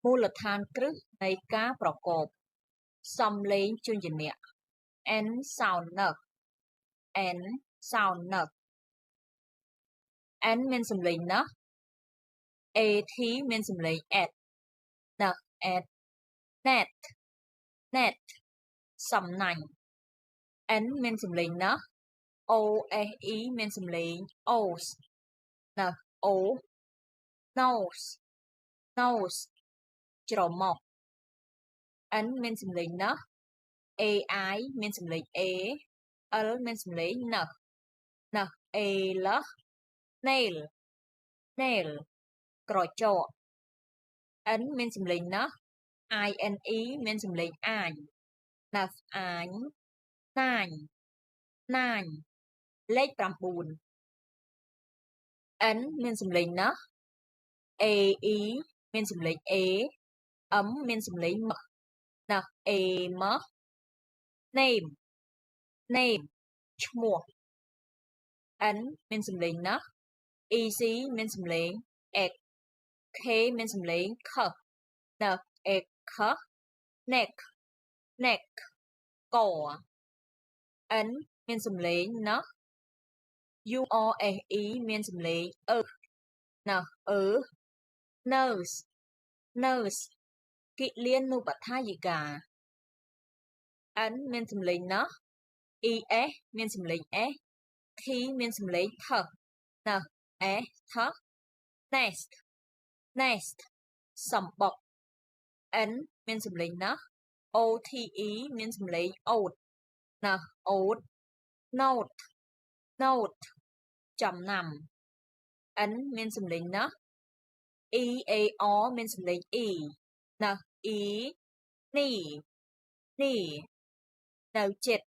មូលដ្ឋានគ្រឹះនៃការប្រកបសំឡេងជញ្ជាក់ N sound ណឹក N sound ណឹក N មានសំឡេងណឹក AT មានសំឡេង at ណឹក at net net សំណាញ់ N មានសំឡេងណឹក OSE មានសំឡេង os ណឹក o nose nose ច្រមុះ N មានសំឡេងណឹក AI មានសំឡេង A L មានសំឡេងណឹកណឹក A លះ nail nail ក្រចក N មានសំឡេងណឹក INE មានសំឡេងអាញណឹកអាញណាញណាញលេខ 9 N មានសំឡេងណឹក AE មានសំឡេង A M មានសំឡេងមណឹក A ម name name ឈ្មោះ N មានសំឡេងណឹក EC មានសំឡេង X K មានសំឡេង K ណឹក X K neck neck ក N មានសំឡេងណឹក URSE មានសំឡេងណឹកnurse nurse គិលានុបដ្ឋាយិកា N មានសំឡេងណឹក ES មានសំឡេង S T មានសំឡេង T ណឹក S T nest nest សំបុក N មានសំឡេងណឹក OTE មានសំឡេង oat ណឹក oat note note ចំណាំ N មានសំឡេងណឹក EAR មានសំឡេង E ណឹក E knee knee នៅចិត្ត